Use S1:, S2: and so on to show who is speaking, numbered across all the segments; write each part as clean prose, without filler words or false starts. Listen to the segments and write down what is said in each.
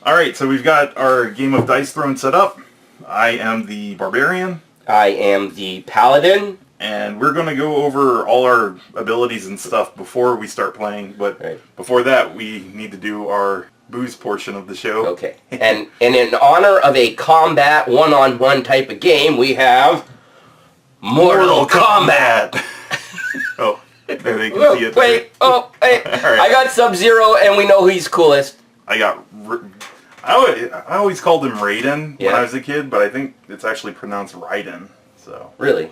S1: Alright, so we've got our game of Dice Throne set up. I am the Barbarian.
S2: I am the Paladin.
S1: And we're going to go over all our abilities and stuff before we start playing. But before that, we need to do our booze portion of the show.
S2: Okay. And in honor of a combat one-on-one type of game, we have Mortal Kombat.
S1: Oh, there they can see it.
S2: Wait, oh, hey. Right. I got Sub-Zero, and we know he's coolest.
S1: I always called him Raiden when I was a kid, but I think it's actually pronounced Raiden. So
S2: really,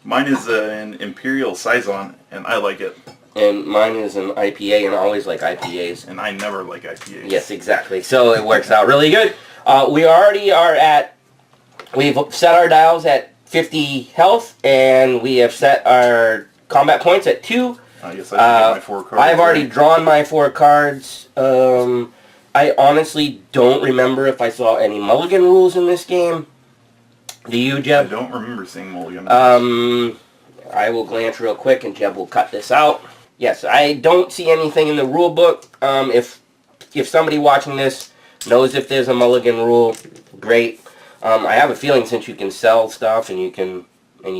S1: mine is an Imperial Saison, and I like it.
S2: And mine is an IPA, and I always like IPAs.
S1: And I never like IPAs.
S2: Yes, exactly. So it works out really good. We already are we've set our dials at 50 health, and we have set our combat points at 2.
S1: I guess I should get my 4 cards.
S2: I've already drawn my 4 cards. I honestly don't remember if I saw any mulligan rules in this game. Do you, Jeb?
S1: I don't remember seeing mulligan
S2: rules. I will glance real quick, and Jeb will cut this out. Yes, I don't see anything in the rule book. If somebody watching this knows if there's a mulligan rule, great. I have a feeling since you can sell stuff and you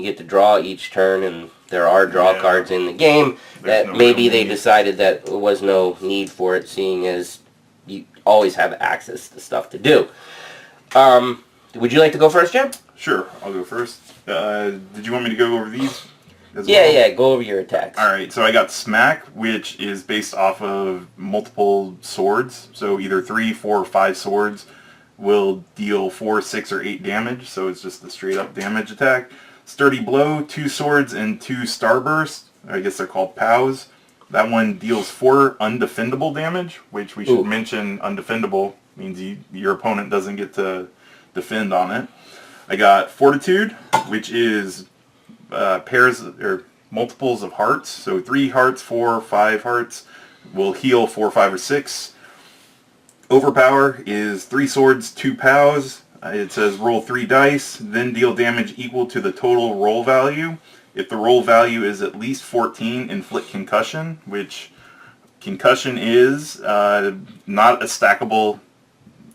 S2: get to draw each turn, and there are draw cards in the game, that maybe they decided that there was no need for it, seeing as you always have access to stuff to do. Would you like to go first, Jim?
S1: Sure, I'll go first. Did you want me to go over these as well?
S2: Yeah, go over your attacks.
S1: Alright, so I got Smack, which is based off of multiple swords. So either 3, 4, or 5 swords will deal 4, 6, or 8 damage. So it's just a straight up damage attack. Sturdy Blow, 2 swords and 2 Starburst. I guess they're called POWs. That one deals 4 undefendable damage, which we should mention undefendable means your opponent doesn't get to defend on it. I got Fortitude, which is pairs or multiples of hearts. So 3 hearts, 4, 5 hearts will heal 4, 5, or 6. Overpower is 3 swords, 2 POWs. It says roll 3 dice, then deal damage equal to the total roll value. If the roll value is at least 14, inflict concussion, which concussion is not a stackable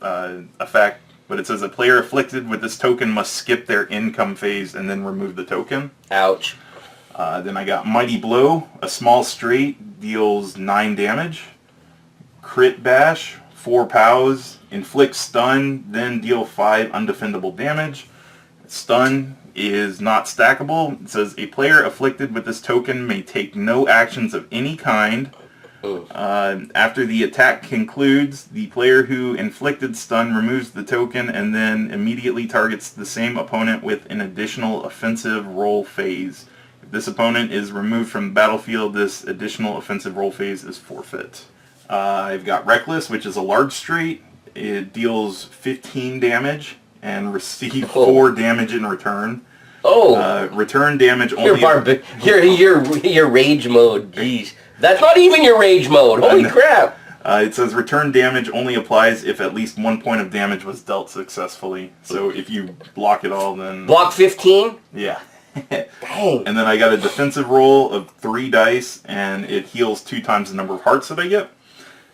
S1: effect, but it says a player afflicted with this token must skip their income phase and then remove the token.
S2: Ouch.
S1: Then I got Mighty Blow, a small straight, deals 9 damage. Crit Bash, 4 POWs, inflict stun, then deal 5 undefendable damage. Stun is not stackable. It says a player afflicted with this token may take no actions of any kind. After the attack concludes, the player who inflicted stun removes the token and then immediately targets the same opponent with an additional offensive roll phase. If this opponent is removed from the battlefield, this additional offensive roll phase is forfeit. I've got Reckless, which is a large straight. It deals 15 damage and receive 4 damage in return. Return damage only...
S2: Your rage mode, jeez. That's not even your rage mode, holy crap!
S1: It says return damage only applies if at least 1 point of damage was dealt successfully. So if you block it all, then...
S2: Block 15?
S1: Yeah.
S2: Dang.
S1: And then I got a defensive roll of 3 dice, and it heals 2 times the number of hearts that I get.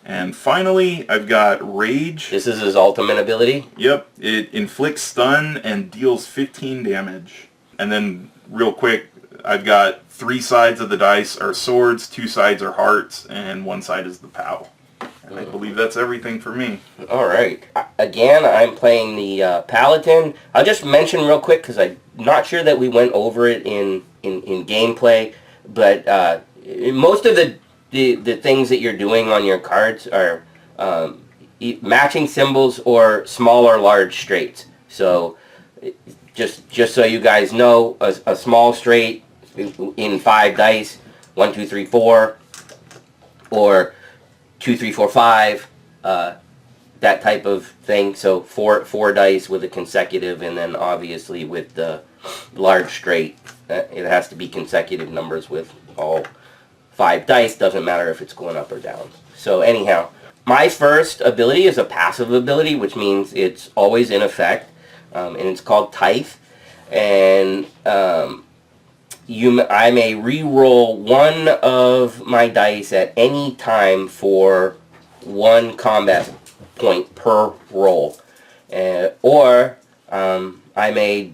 S1: And finally, I've got Rage.
S2: This is his ultimate ability?
S1: Yep. It inflicts stun and deals 15 damage. And then, real quick, I've got 3 sides of the dice are swords, 2 sides are hearts, and 1 side is the POW. And I believe that's everything for me.
S2: Alright. Again, I'm playing the Paladin. I'll just mention real quick, because I'm not sure that we went over it in gameplay, but most of the things that you're doing on your cards are matching symbols or small or large straights. So just so you guys know, a small straight in 5 dice, 1, 2, 3, 4, or 2, 3, 4, 5, that type of thing. So 4 dice with a consecutive, and then obviously with the large straight, it has to be consecutive numbers with all 5 dice, doesn't matter if it's going up or down. So anyhow, my first ability is a passive ability, which means it's always in effect, and it's called Tithe. And I may re-roll 1 of my dice at any time for 1 combat point per roll. Or I may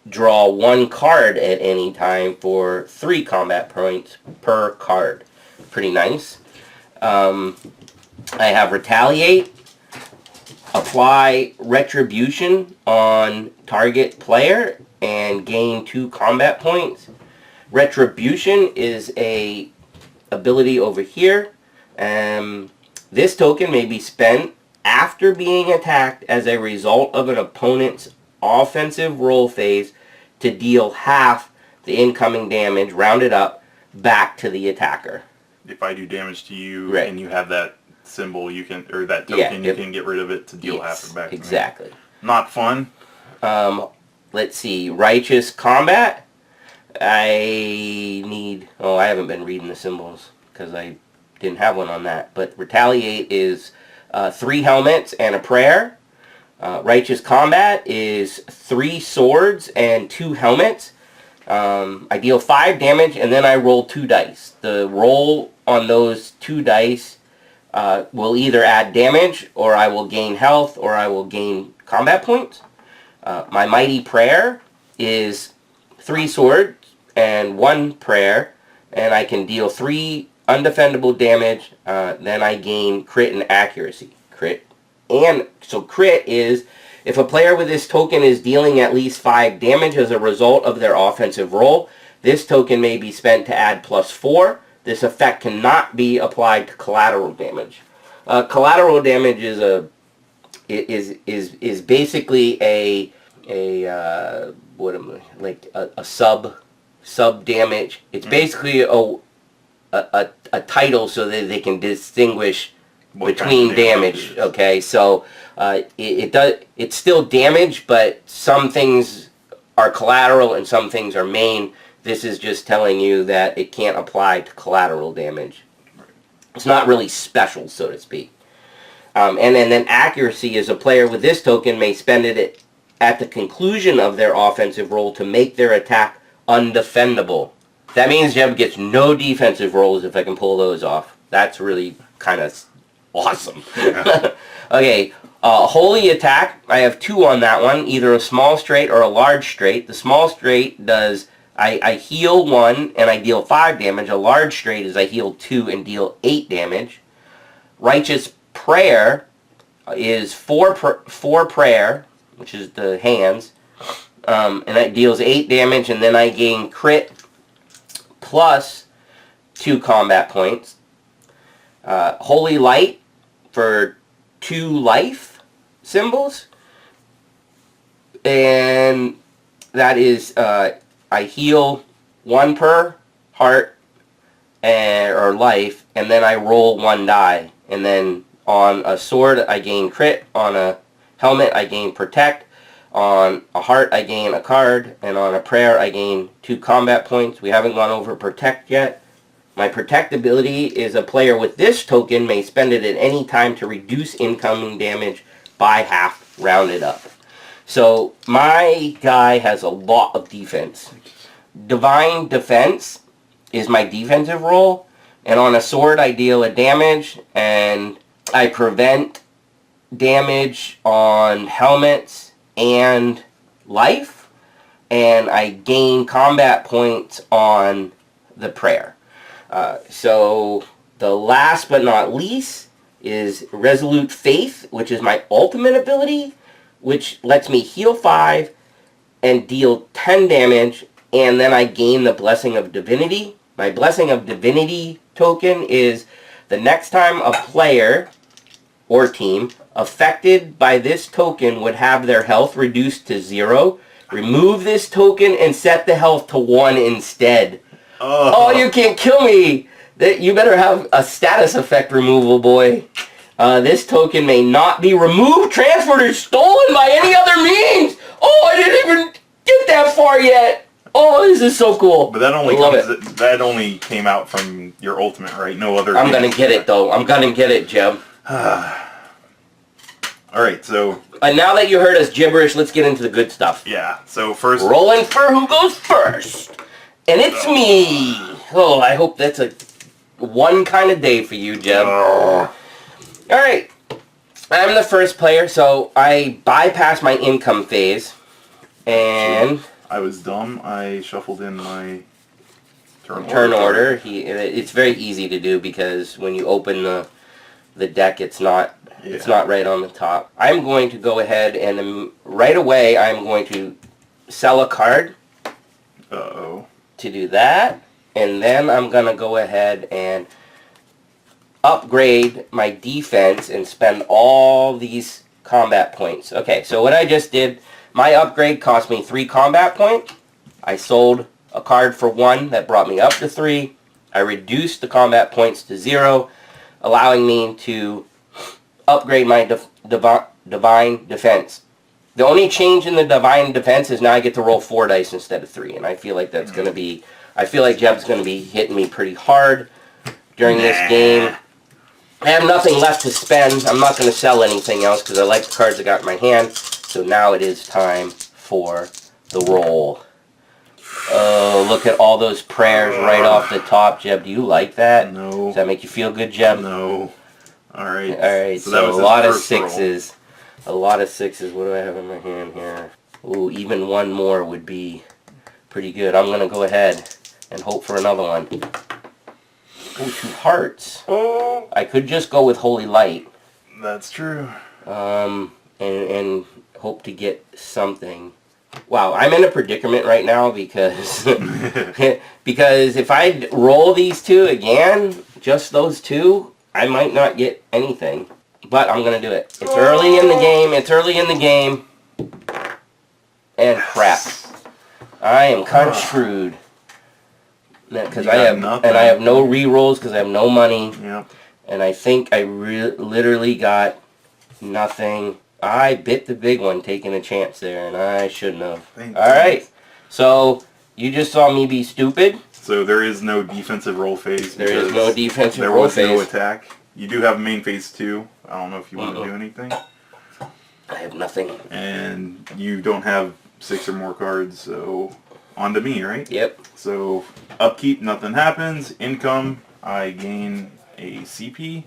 S2: draw 1 card at any time for 3 combat points per card. Pretty nice. I have Retaliate, apply Retribution on target player, and gain 2 combat points. Retribution is a ability over here. This token may be spent after being attacked as a result of an opponent's offensive roll phase to deal half the incoming damage, rounded up, back to the attacker.
S1: If I do damage to you
S2: Right.
S1: and you have that symbol, you can, or that token, you can get rid of it to deal half it back.
S2: Exactly.
S1: Not fun.
S2: Let's see. Righteous Combat. I need... Oh, I haven't been reading the symbols because I didn't have one on that. But Retaliate is 3 helmets and a prayer. Righteous Combat is 3 swords and 2 helmets. I deal 5 damage and then I roll 2 dice. The roll on those 2 dice will either add damage, or I will gain health, or I will gain combat points. My Mighty Prayer is 3 swords and 1 prayer, and I can deal 3 undefendable damage. Then I gain crit and accuracy. So crit is if a player with this token is dealing at least 5 damage as a result of their offensive roll, this token may be spent to add +4. This effect cannot be applied to collateral damage. Collateral damage is basically a sub damage. It's basically a title so that they can distinguish between damage. Okay, so it's still damage, but some things are collateral and some things are main. This is just telling you that it can't apply to collateral damage. It's not really special, so to speak. And then accuracy is a player with this token may spend it at the conclusion of their offensive roll to make their attack undefendable. That means Jeb gets no defensive rolls if I can pull those off. That's really kind of awesome. Yeah. Okay, Holy Attack. I have 2 on that one, either a small straight or a large straight. The small straight does... I heal 1 and I deal 5 damage. A large straight is I heal 2 and deal 8 damage. Righteous Prayer is 4 prayer, which is the hands, and that deals 8 damage, and then I gain crit plus 2 combat points. Holy Light for 2 life symbols, and that is I heal 1 per heart or life, and then I roll 1 die. And then on a sword, I gain crit. On a helmet, I gain protect. On a heart, I gain a card. And on a prayer, I gain 2 combat points. We haven't gone over protect yet. My protect ability is a player with this token may spend it at any time to reduce incoming damage by half, rounded up. So my guy has a lot of defense. Divine Defense is my defensive roll, and on a sword I deal a damage, and I prevent damage on helmets and life, and I gain combat points on the prayer. So the last but not least is Resolute Faith, which is my ultimate ability, which lets me heal 5 and deal 10 damage, and then I gain the Blessing of Divinity. My Blessing of Divinity token is the next time a player or team affected by this token would have their health reduced to 0, remove this token and set the health to 1 instead. Oh, you can't kill me! You better have a status effect removal, boy. This token may not be removed, transferred, or stolen by any other means! Oh, I didn't even get that far yet! Oh, this is so cool.
S1: But that only came out from your ultimate, right? No other...
S2: I'm gonna get it, though. I'm gonna get it, Jeb.
S1: Alright, so...
S2: And now that you heard us gibberish, let's get into the good stuff.
S1: Yeah, so first...
S2: Rolling for who goes first. And it's me. Oh, I hope that's a one kind of day for you, Jeb. Alright. I'm the first player, so I bypass my income phase. And
S1: I was dumb. I shuffled in my
S2: turn order. It's very easy to do because when you open the deck, it's not right on the top. I'm going to go ahead and right away I'm going to sell a card.
S1: Uh-oh.
S2: To do that, and then I'm gonna go ahead and upgrade my defense and spend all these combat points. Okay, so what I just did, my upgrade cost me 3 combat points. I sold a card for 1 that brought me up to 3. I reduced the combat points to 0, allowing me to upgrade my divine defense. The only change in the divine defense is now I get to roll 4 dice instead of 3, and I feel like that's going to be, I feel like Jeb's going to be hitting me pretty hard during this game. I have nothing left to spend. I'm not going to sell anything else because I like the cards I got in my hand. So now it is time for the roll. Oh, look at all those prayers right off the top, Jeb. Do you like that?
S1: No.
S2: Does that make you feel good, Jeb?
S1: No. Alright.
S2: Alright,
S1: so that was
S2: a lot of
S1: first roll.
S2: 6s. A lot of 6s. What do I have in my hand here? Ooh, even 1 more would be pretty good. I'm going to go ahead and hope for another one. Ooh, 2 hearts.
S1: Oh.
S2: I could just go with Holy Light.
S1: That's true.
S2: And hope to get something. Wow, I'm in a predicament right now because because if I roll these 2 again, just those 2, I might not get anything. But I'm going to do it. It's early in the game. It's early in the game. And crap. I am kind of screwed. Because I have no re-rolls because I have no money.
S1: Yep.
S2: And I think I literally got nothing. I bit the big one taking a chance there, and I shouldn't have. Alright. So, you just saw me be stupid.
S1: So there is no defensive roll phase.
S2: There is no defensive
S1: there
S2: roll
S1: was
S2: phase.
S1: no attack. You do have main phase 2. I don't know if you want to do anything.
S2: I have nothing.
S1: And you don't have 6 or more cards, so on to me, right?
S2: Yep.
S1: So upkeep, nothing happens. Income, I gain a CP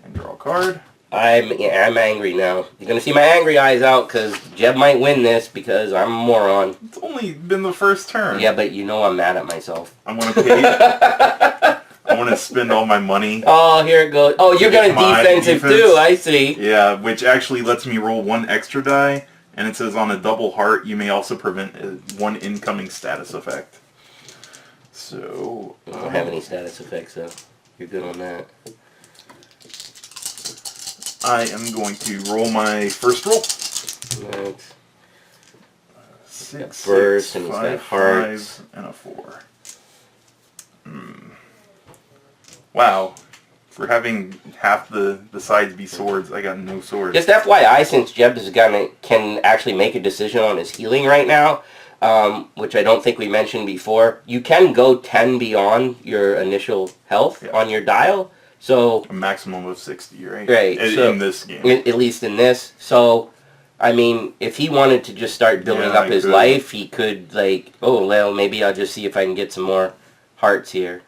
S1: and draw a card.
S2: I'm angry now. You're going to see my angry eyes out because Jeb might win this because I'm a moron.
S1: It's only been the first turn.
S2: Yeah, but you know I'm mad at myself.
S1: I'm going to pay. I want to spend all my money.
S2: Oh, here it goes. Oh, you're going to defensive too, I see.
S1: Yeah, which actually lets me roll 1 extra die. And it says on a double heart, you may also prevent 1 incoming status effect. So...
S2: I don't have any status effects, though. You're good on that.
S1: I am going to roll my first roll.
S2: Next.
S1: 6,
S2: First,
S1: 6,
S2: and he's
S1: 5,
S2: got hearts.
S1: 5, and a 4. Wow. For having half the sides be swords, I got no swords.
S2: Just FYI, since Jeb can actually make a decision on his healing right now, which I don't think we mentioned before, you can go 10 beyond your initial health on your dial. So
S1: a maximum of 60, right?
S2: Right.
S1: In this game.
S2: At least in this. So, I mean, if he wanted to just start building up his life, he could, like, oh, well, maybe I'll just see if I can get some more hearts here.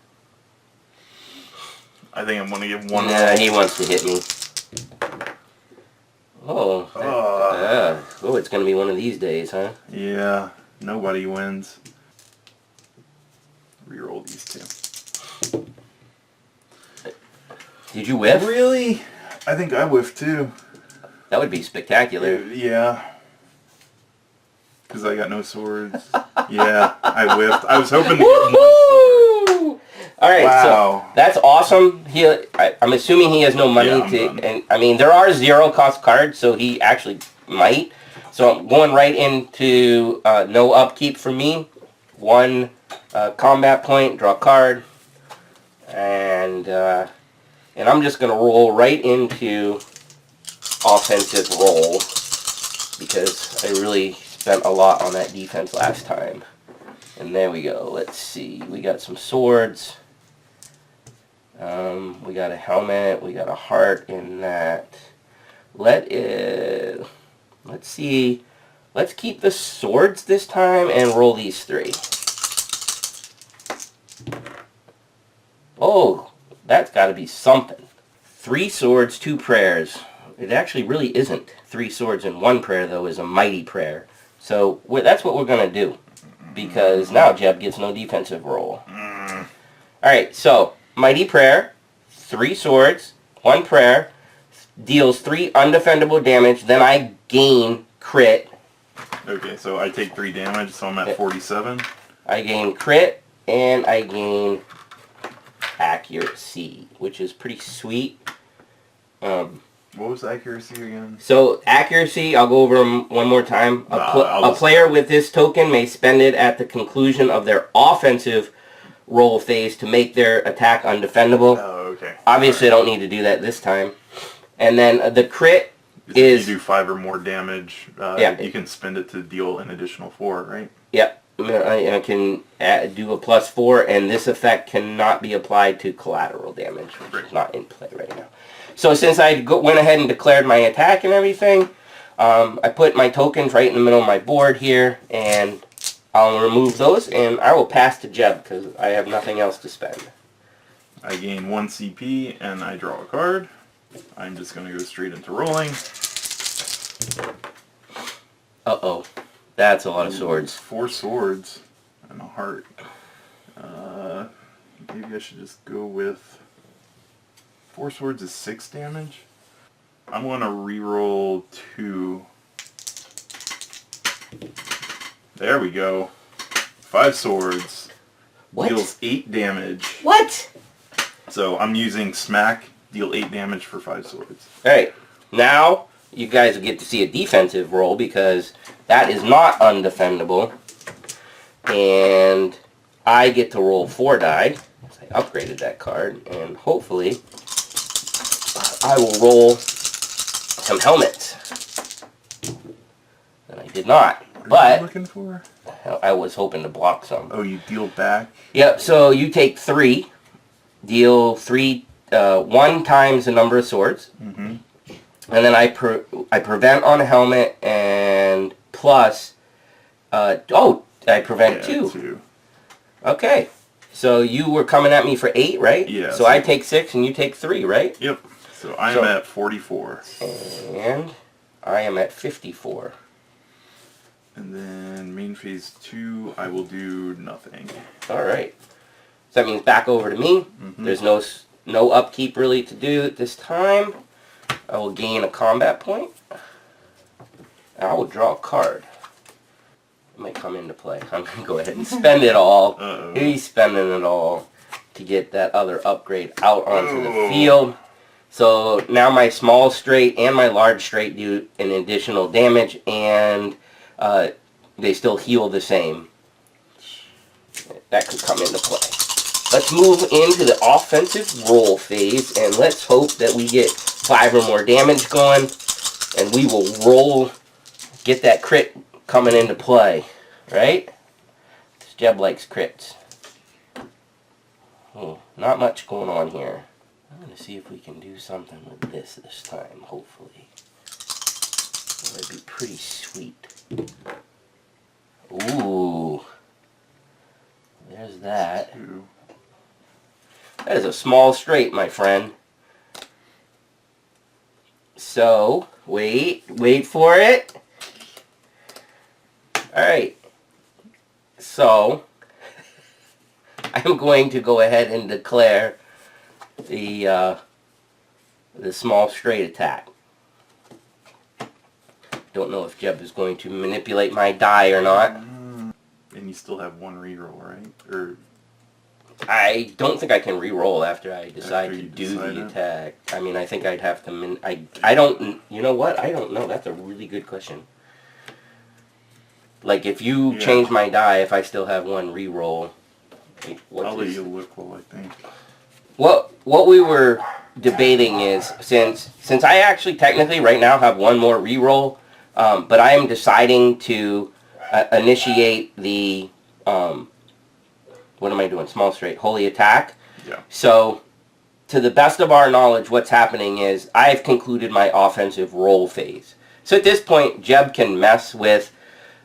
S1: I think I'm going to give 1
S2: Nah,
S1: roll.
S2: he wants to hit me. Oh. Oh, it's going to be one of these days, huh?
S1: Yeah. Nobody wins. Reroll these 2.
S2: Did you whiff?
S1: Really? I think I whiffed too.
S2: That would be spectacular.
S1: Yeah. Because I got no swords. Yeah, I whiffed. I was hoping to get 1 sword.
S2: Alright,
S1: wow.
S2: So that's awesome. I'm assuming he has no money and I mean, there are 0 cost cards, so he actually might. So I'm going right into no upkeep for me. 1 combat point, draw a card, and I'm just going to roll right into offensive roll because I really spent a lot on that defense last time. And there we go. Let's see. We got some swords. We got a helmet. We got a heart in that. Let's see. Let's keep the swords this time and roll these 3. Oh, that's got to be something. 3 swords, 2 prayers. It actually really isn't. 3 swords and 1 prayer, though, is a mighty prayer. So that's what we're going to do. Because now Jeb gets no defensive roll. Alright, so mighty prayer, 3 swords, 1 prayer, deals 3 undefendable damage, then I gain crit.
S1: Okay, so I take 3 damage, so I'm at 47.
S2: I gain crit, and I gain accuracy, which is pretty sweet.
S1: What was accuracy again?
S2: So accuracy, I'll go over them one more time. A player with this token may spend it at the conclusion of their offensive roll phase to make their attack undefendable.
S1: Oh, okay.
S2: Obviously, I don't need to do that this time. And then the crit is...
S1: If you do 5 or more damage, you can spend it to deal an additional 4, right?
S2: Yep. I can do a +4, and this effect cannot be applied to collateral damage, which is not in play right now. So since I went ahead and declared my attack and everything, I put my tokens right in the middle of my board here, and I'll remove those, and I will pass to Jeb, because I have nothing else to spend.
S1: I gain 1 CP, and I draw a card. I'm just going to go straight into rolling.
S2: Uh-oh. That's a lot of swords.
S1: 4 swords and a heart. Maybe I should just go with... 4 swords is 6 damage. I'm going to reroll 2. There we go. 5 swords.
S2: What?
S1: Deals 8 damage.
S2: What?
S1: So I'm using smack, deal 8 damage for 5 swords.
S2: Alright, now you guys get to see a defensive roll because that is not undefendable. And I get to roll 4 die. I upgraded that card, and hopefully I will roll some helmets. And I did not.
S1: What are you
S2: But
S1: looking for?
S2: I was hoping to block some.
S1: Oh, you deal back?
S2: Yep, so you take 3, deal 3, 1 times the number of swords.
S1: Mm-hmm.
S2: And then I prevent on a helmet, and plus, I prevent 2. Okay, so you were coming at me for 8, right?
S1: Yeah.
S2: So I take 6 and you take 3, right?
S1: Yep. So I'm at 44.
S2: And I am at 54.
S1: And then main phase 2, I will do nothing.
S2: Alright. So that means back over to me.
S1: Mm-hmm.
S2: There's no upkeep really to do at this time. I will gain a combat point. I will draw a card. It might come into play. I'm going to go ahead and spend it all.
S1: Uh-oh.
S2: He's spending it all to get that other upgrade out onto the field. So now my small straight and my large straight do an additional damage, and they still heal the same. That could come into play. Let's move into the offensive roll phase, and let's hope that we get 5 or more damage going, and we will roll, get that crit coming into play, right? This Jeb likes crits. Not much going on here. I'm going to see if we can do something with this time, hopefully. That'd be pretty sweet. Ooh. There's that. That is a small straight, my friend. So, wait for it. Alright. So, I'm going to go ahead and declare the small straight attack. Don't know if Jeb is going to manipulate my die or not.
S1: And you still have 1 reroll, right? Or
S2: I don't think I can re-roll after I decide to do
S1: decide
S2: the
S1: it?
S2: attack. I mean, I think I'd have to... I don't... You know what? I don't know. That's a really good question. Like, if you change my die, if I still have 1 re-roll...
S1: I'll let you look while I think.
S2: What we were debating is, since I actually technically right now have 1 more re-roll, but I am deciding to initiate the... what am I doing? Small straight. Holy attack.
S1: Yeah. So,
S2: to the best of our knowledge, what's happening is I've concluded my offensive roll phase. So at this point, Jeb can mess with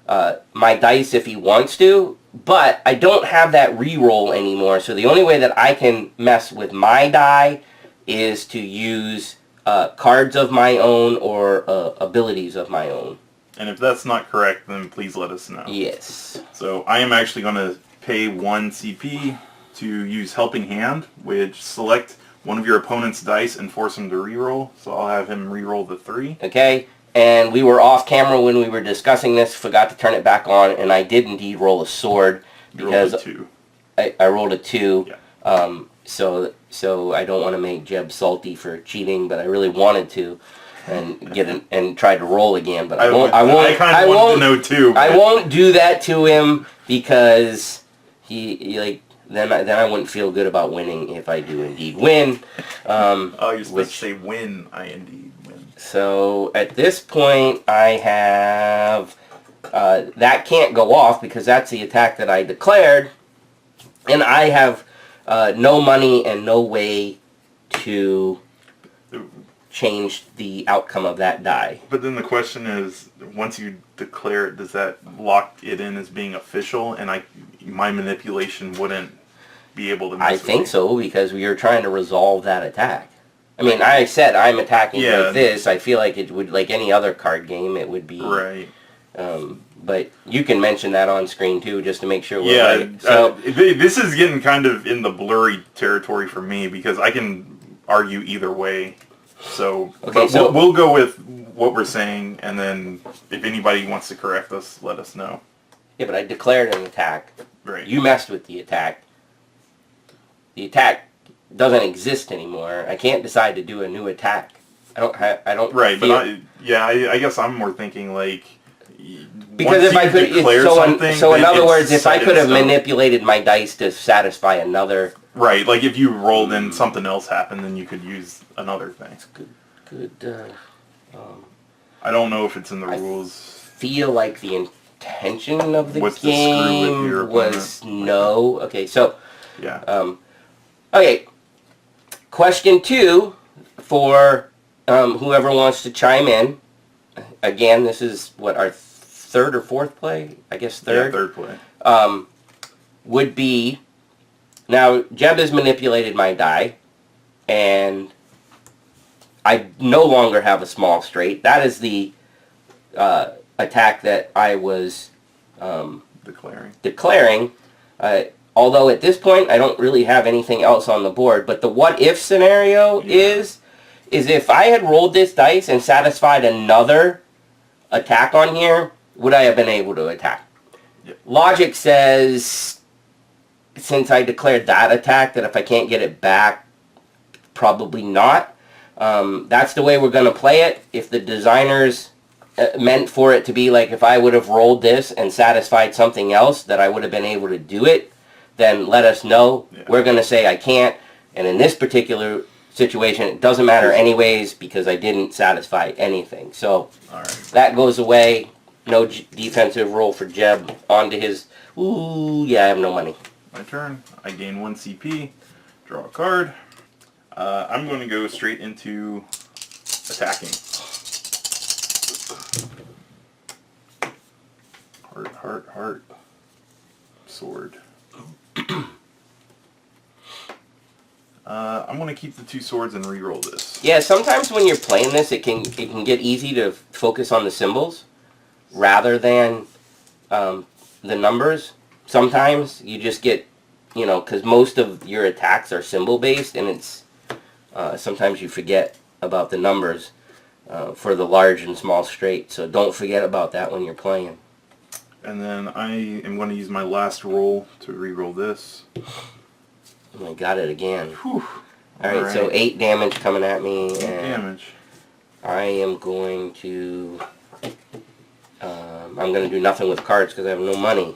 S2: my dice if he wants to, but I don't have that re-roll anymore. So the only way that I can mess with my die is to use cards of my own or abilities of my own.
S1: And if that's not correct, then please let us know.
S2: Yes.
S1: So I am actually going to pay 1 CP to use Helping Hand, which select one of your opponent's dice and force him to reroll. So I'll have him reroll the 3.
S2: Okay. And we were off camera when we were discussing this, forgot to turn it back on, and I did indeed roll a sword because
S1: rolled a 2.
S2: I rolled a 2.
S1: Yeah.
S2: So I don't want to make Jeb salty for cheating, but I really wanted to, and and try to roll again. But I won't.
S1: I kind of wanted to know too.
S2: I won't do that to him because he like then I wouldn't feel good about winning if I do indeed win.
S1: You're supposed to say win. I indeed win.
S2: So at this point, I have that can't go off because that's the attack that I declared, and I have no money and no way to change the outcome of that die.
S1: But then the question is, once you declare it, does that lock it in as being official, and my manipulation wouldn't be able to mess
S2: I think so, because we are trying to resolve that attack. I mean, I said I'm attacking like this. I feel like it would, like any other card game, it would be...
S1: Right.
S2: But you can mention that on screen too, just to make sure we're right.
S1: So this is getting kind of in the blurry territory for me, because I can argue either way. So,
S2: okay,
S1: we'll go with what we're saying, and then if anybody wants to correct us, let us know.
S2: Yeah, but I declared an attack.
S1: Right.
S2: You messed with the attack. The attack doesn't exist anymore. I can't decide to do a new attack. I don't.
S1: Right, but I guess I'm more thinking like.
S2: Because if I could, so in other words, if I could have manipulated my dice to satisfy another.
S1: Right, like if you rolled and something else happened, then you could use another thing.
S2: That's good.
S1: I don't know if it's in the rules.
S2: Feel like the intention of the game was no. Okay, so.
S1: Yeah.
S2: Okay. Question 2 for whoever wants to chime in. Again, this is what our third or fourth play? I guess third.
S1: Yeah, third play.
S2: Would be, now Jeb has manipulated my die, and I no longer have a small straight. That is the attack that I was declaring. Although at this point I don't really have anything else on the board. But the what if scenario is if I had rolled this dice and satisfied another attack on here, would I have been able to attack?
S1: Yep.
S2: Logic says, since I declared that attack, that if I can't get it back, probably not. That's the way we're going to play it. If the designers meant for it to be like if I would have rolled this and satisfied something else, that I would have been able to do it, then let us know. Yeah. We're going to say I can't. And in this particular situation, it doesn't matter anyways because I didn't satisfy anything. So that goes away. No defensive roll for Jeb. On to his... Ooh, yeah, I have no money.
S1: My turn. I gain 1 CP. Draw a card. I'm going to go straight into attacking. Heart. Sword. I'm going to keep the 2 swords and re-roll this.
S2: Yeah, sometimes when you're playing this, it can get easy to focus on the symbols rather than the numbers. Sometimes you just get, because most of your attacks are symbol-based, and it's sometimes you forget about the numbers for the large and small straight. So don't forget about that when you're playing.
S1: And then I am going to use my last roll to re-roll this.
S2: I got it again.
S1: Whew.
S2: Alright, so 8 damage coming at me.
S1: 8 damage.
S2: I am going to... I'm going to do nothing with cards because I have no money.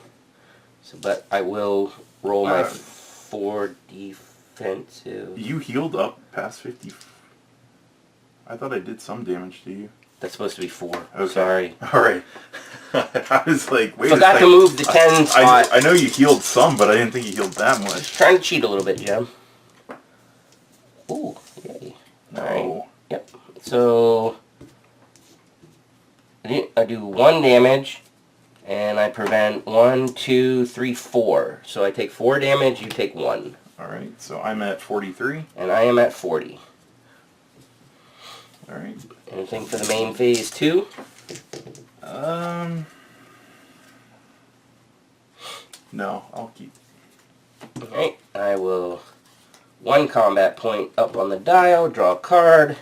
S2: So, but I will roll my 4 defensive.
S1: You healed up past 50. I thought I did some damage to you.
S2: That's supposed to be 4.
S1: Okay.
S2: Sorry.
S1: Alright. I was like, wait
S2: Forgot
S1: a second.
S2: to move the 10 spot.
S1: I know you healed some, but I didn't think you healed that much.
S2: Trying to cheat a little bit, Jim. Ooh, yay.
S1: No.
S2: Alright. Yep. So, I do 1 damage, and I prevent 1, 2, 3, 4. So I take 4 damage, you take 1.
S1: Alright, so I'm at 43.
S2: And I am at 40.
S1: Alright.
S2: Anything for the main phase 2?
S1: No, I'll keep.
S2: Alright, I will 1 combat point up on the dial, draw a card.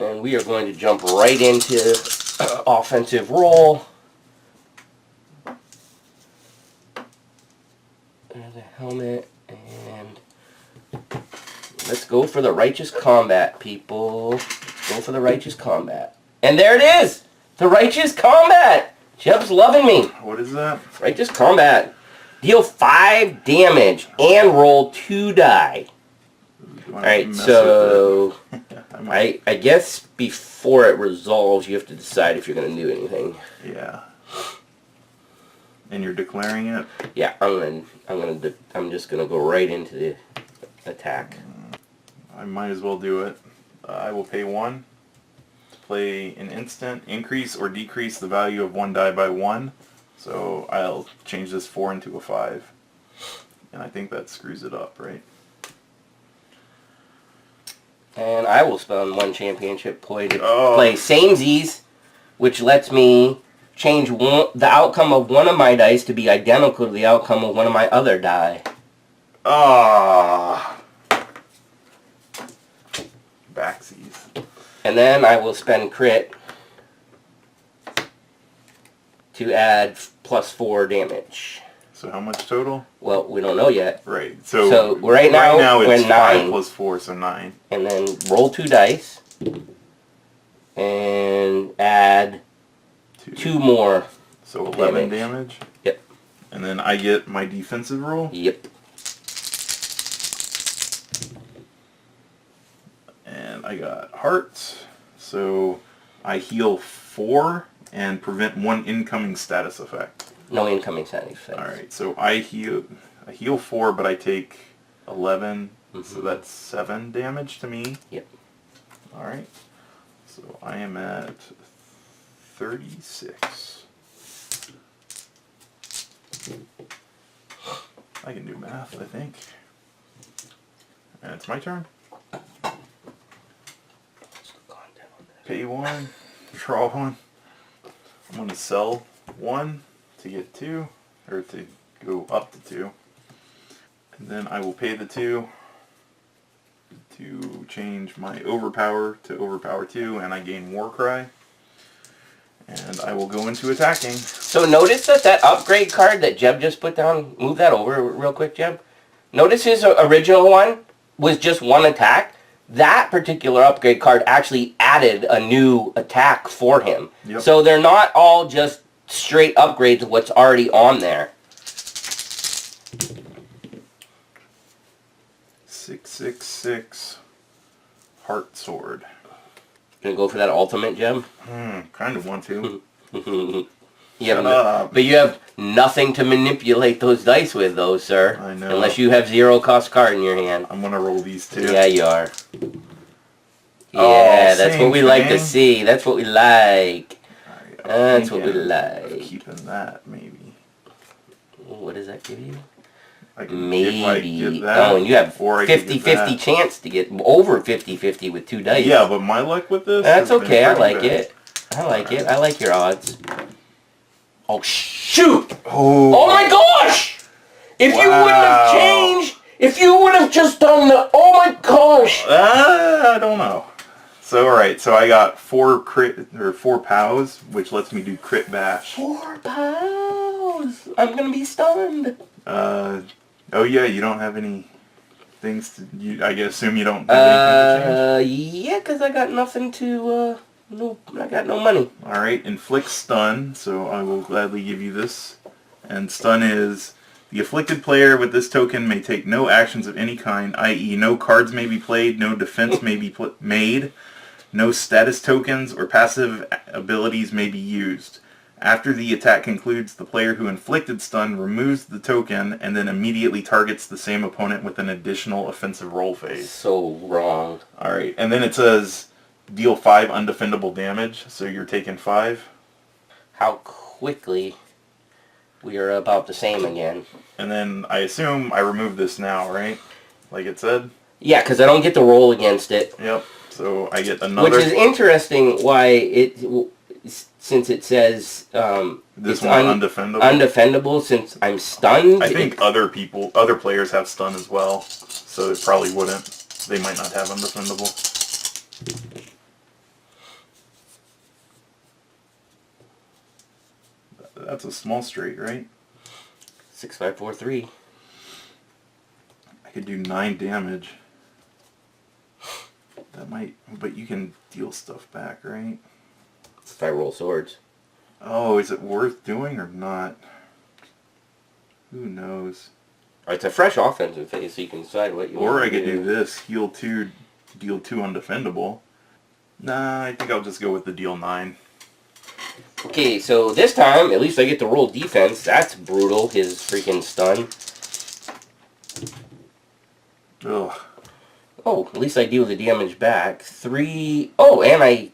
S2: And we are going to jump right into offensive roll. There's a helmet, and let's go for the righteous combat, people. Let's go for the righteous combat. And there it is! The righteous combat! Jeb's loving me.
S1: What is that?
S2: Righteous combat. Deal 5 damage and roll 2 die. Alright, so I guess before it resolves, you have to decide if you're going to do anything.
S1: Yeah. And you're declaring it?
S2: Yeah, I'm just gonna go right into the attack.
S1: I might as well do it. I will pay 1 to play an instant, increase or decrease the value of 1 die by 1. So I'll change this 4 into a 5. And I think that screws it up, right?
S2: And I will spend 1 championship point to play samesies, which lets me change the outcome of one of my dice to be identical to the outcome of one of my other die.
S1: Ah. Backsies.
S2: And then I will spend crit to add +4 damage.
S1: So how much total?
S2: Well, we don't know yet.
S1: Right. So
S2: right now
S1: it's
S2: we're
S1: 5
S2: 9.
S1: plus 4, so 9.
S2: And then roll 2 dice and add 2 more.
S1: So 11 damage.
S2: Yep.
S1: And then I get my defensive roll.
S2: Yep.
S1: And I got hearts. So I heal 4 and prevent 1 incoming status effect.
S2: No incoming side effects.
S1: Alright, so I heal 4, but I take 11. So that's 7 damage to me.
S2: Yep.
S1: Alright. So I am at 36. I can do math, I think. And it's my turn. Pay 1, draw 1. I'm going to sell 1 to get 2, or to go up to 2. And then I will pay the 2 to change my overpower to overpower 2, and I gain Warcry. And I will go into attacking.
S2: So notice that upgrade card that Jeb just put down, move that over real quick, Jeb. Notice his original one was just 1 attack. That particular upgrade card actually added a new attack for him.
S1: Yep.
S2: So they're not all just straight upgrades of what's already on there.
S1: 666 Heart Sword.
S2: Gonna go for that ultimate, Jeb?
S1: Kind of want to.
S2: But you have nothing to manipulate those dice with, though, sir.
S1: I know.
S2: Unless you have 0 cost card in your hand.
S1: I'm gonna roll these 2.
S2: Yeah, you are.
S1: Oh,
S2: Yeah, that's what we
S1: same
S2: like to
S1: thing.
S2: see. That's what we like.
S1: Alright,
S2: That's what we
S1: thinking
S2: like.
S1: of keeping that, maybe.
S2: What does that give you?
S1: I can,
S2: Maybe.
S1: If I get that,
S2: Oh, and you have
S1: or I could get
S2: 50-50
S1: that.
S2: chance to get over 50-50 with 2 dice.
S1: Yeah, but my luck with this.
S2: That's
S1: has been
S2: okay. I
S1: pretty
S2: like
S1: bad.
S2: it. I like it. I like your odds. Oh, shoot!
S1: Oh,
S2: Oh my gosh! If you wouldn't have
S1: Wow.
S2: changed, if you would have just done the, oh my gosh!
S1: I don't know. So alright, so I got 4 POWs, which lets me do crit bash.
S2: 4 pounds! I'm gonna be stunned.
S1: Oh yeah, you don't have any things to. I assume you don't have anything to change.
S2: Yeah, cause I got nothing to. No, I got no money.
S1: All right, inflict stun. So I will gladly give you this. And stun is the afflicted player with this token may take no actions of any kind, i.e., no cards may be played, no defense may be made, no status tokens or passive abilities may be used. After the attack concludes, the player who inflicted stun removes the token and then immediately targets the same opponent with an additional offensive roll phase.
S2: So wrong.
S1: Alright, and then it says deal 5 undefendable damage, so you're taking 5.
S2: How quickly we are about the same again.
S1: And then I assume I remove this now, right? Like it said?
S2: Yeah, because I don't get to roll against it.
S1: Yep. So I get another.
S2: Which is interesting. Why it since it says
S1: This
S2: it's
S1: one undefendable.
S2: Undefendable since I'm stunned.
S1: I think other players have stun as well, so it probably wouldn't. They might not have undefendable. That's a small straight, right?
S2: 6, 5, 4, 3.
S1: I could do 9 damage. That might, but you can deal stuff back, right?
S2: If I roll swords.
S1: Oh, is it worth doing or not? Who knows?
S2: It's a fresh offensive phase, so you can decide what you want.
S1: Or I could do this: heal 2, deal 2 undefendable. Nah, I think I'll just go with the deal 9.
S2: Okay, so this time, at least I get to roll defense. That's brutal, his freaking stun.
S1: Ugh.
S2: Oh, at least I deal the damage back. 3... Oh, and I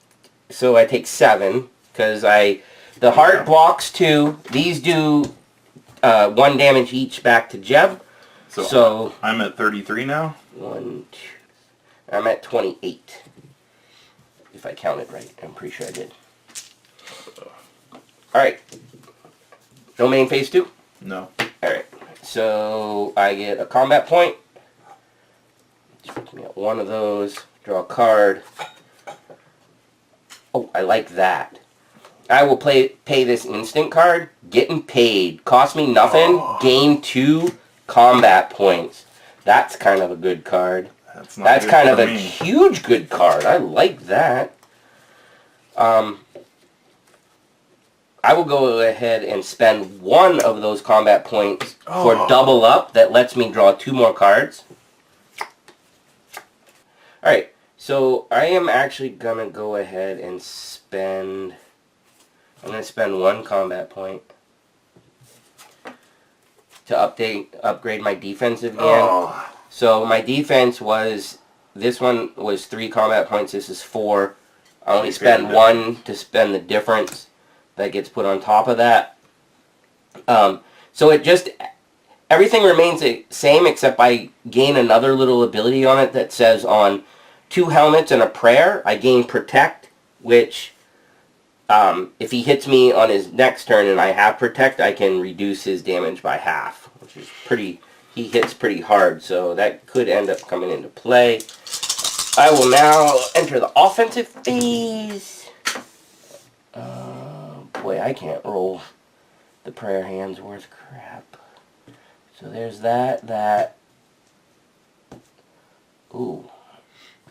S2: take 7, because the heart blocks 2. These do 1 damage each back to Jeb. So
S1: I'm at 33 now?
S2: 1, 2... I'm at 28. If I counted right. I'm pretty sure I did. Alright. No main phase 2?
S1: No.
S2: Alright. So I get a combat point. Just get one of those. Draw a card. Oh, I like that. I will pay this instant card. Getting paid. Cost me nothing.
S1: Oh.
S2: Gain 2 combat points. That's kind of a good card. That's kind of a huge good card. I like that. I will go ahead and spend 1 of those combat points for double up. That lets me draw 2 more cards. Alright, so I am actually going to go ahead and spend... I'm going to spend 1 combat point to upgrade my defensive again.
S1: Oh.
S2: So my defense was... This one was 3 combat points. This is 4. I only spend 1 to spend the difference. That gets put on top of that. So it just... Everything remains the same except I gain another little ability on it that says on 2 helmets and a prayer, I gain protect, which if he hits me on his next turn and I have protect, I can reduce his damage by half, which is pretty... He hits pretty hard, so that could end up coming into play. I will now enter the offensive phase. Boy, I can't roll the prayer hands worth crap. So there's that. Ooh.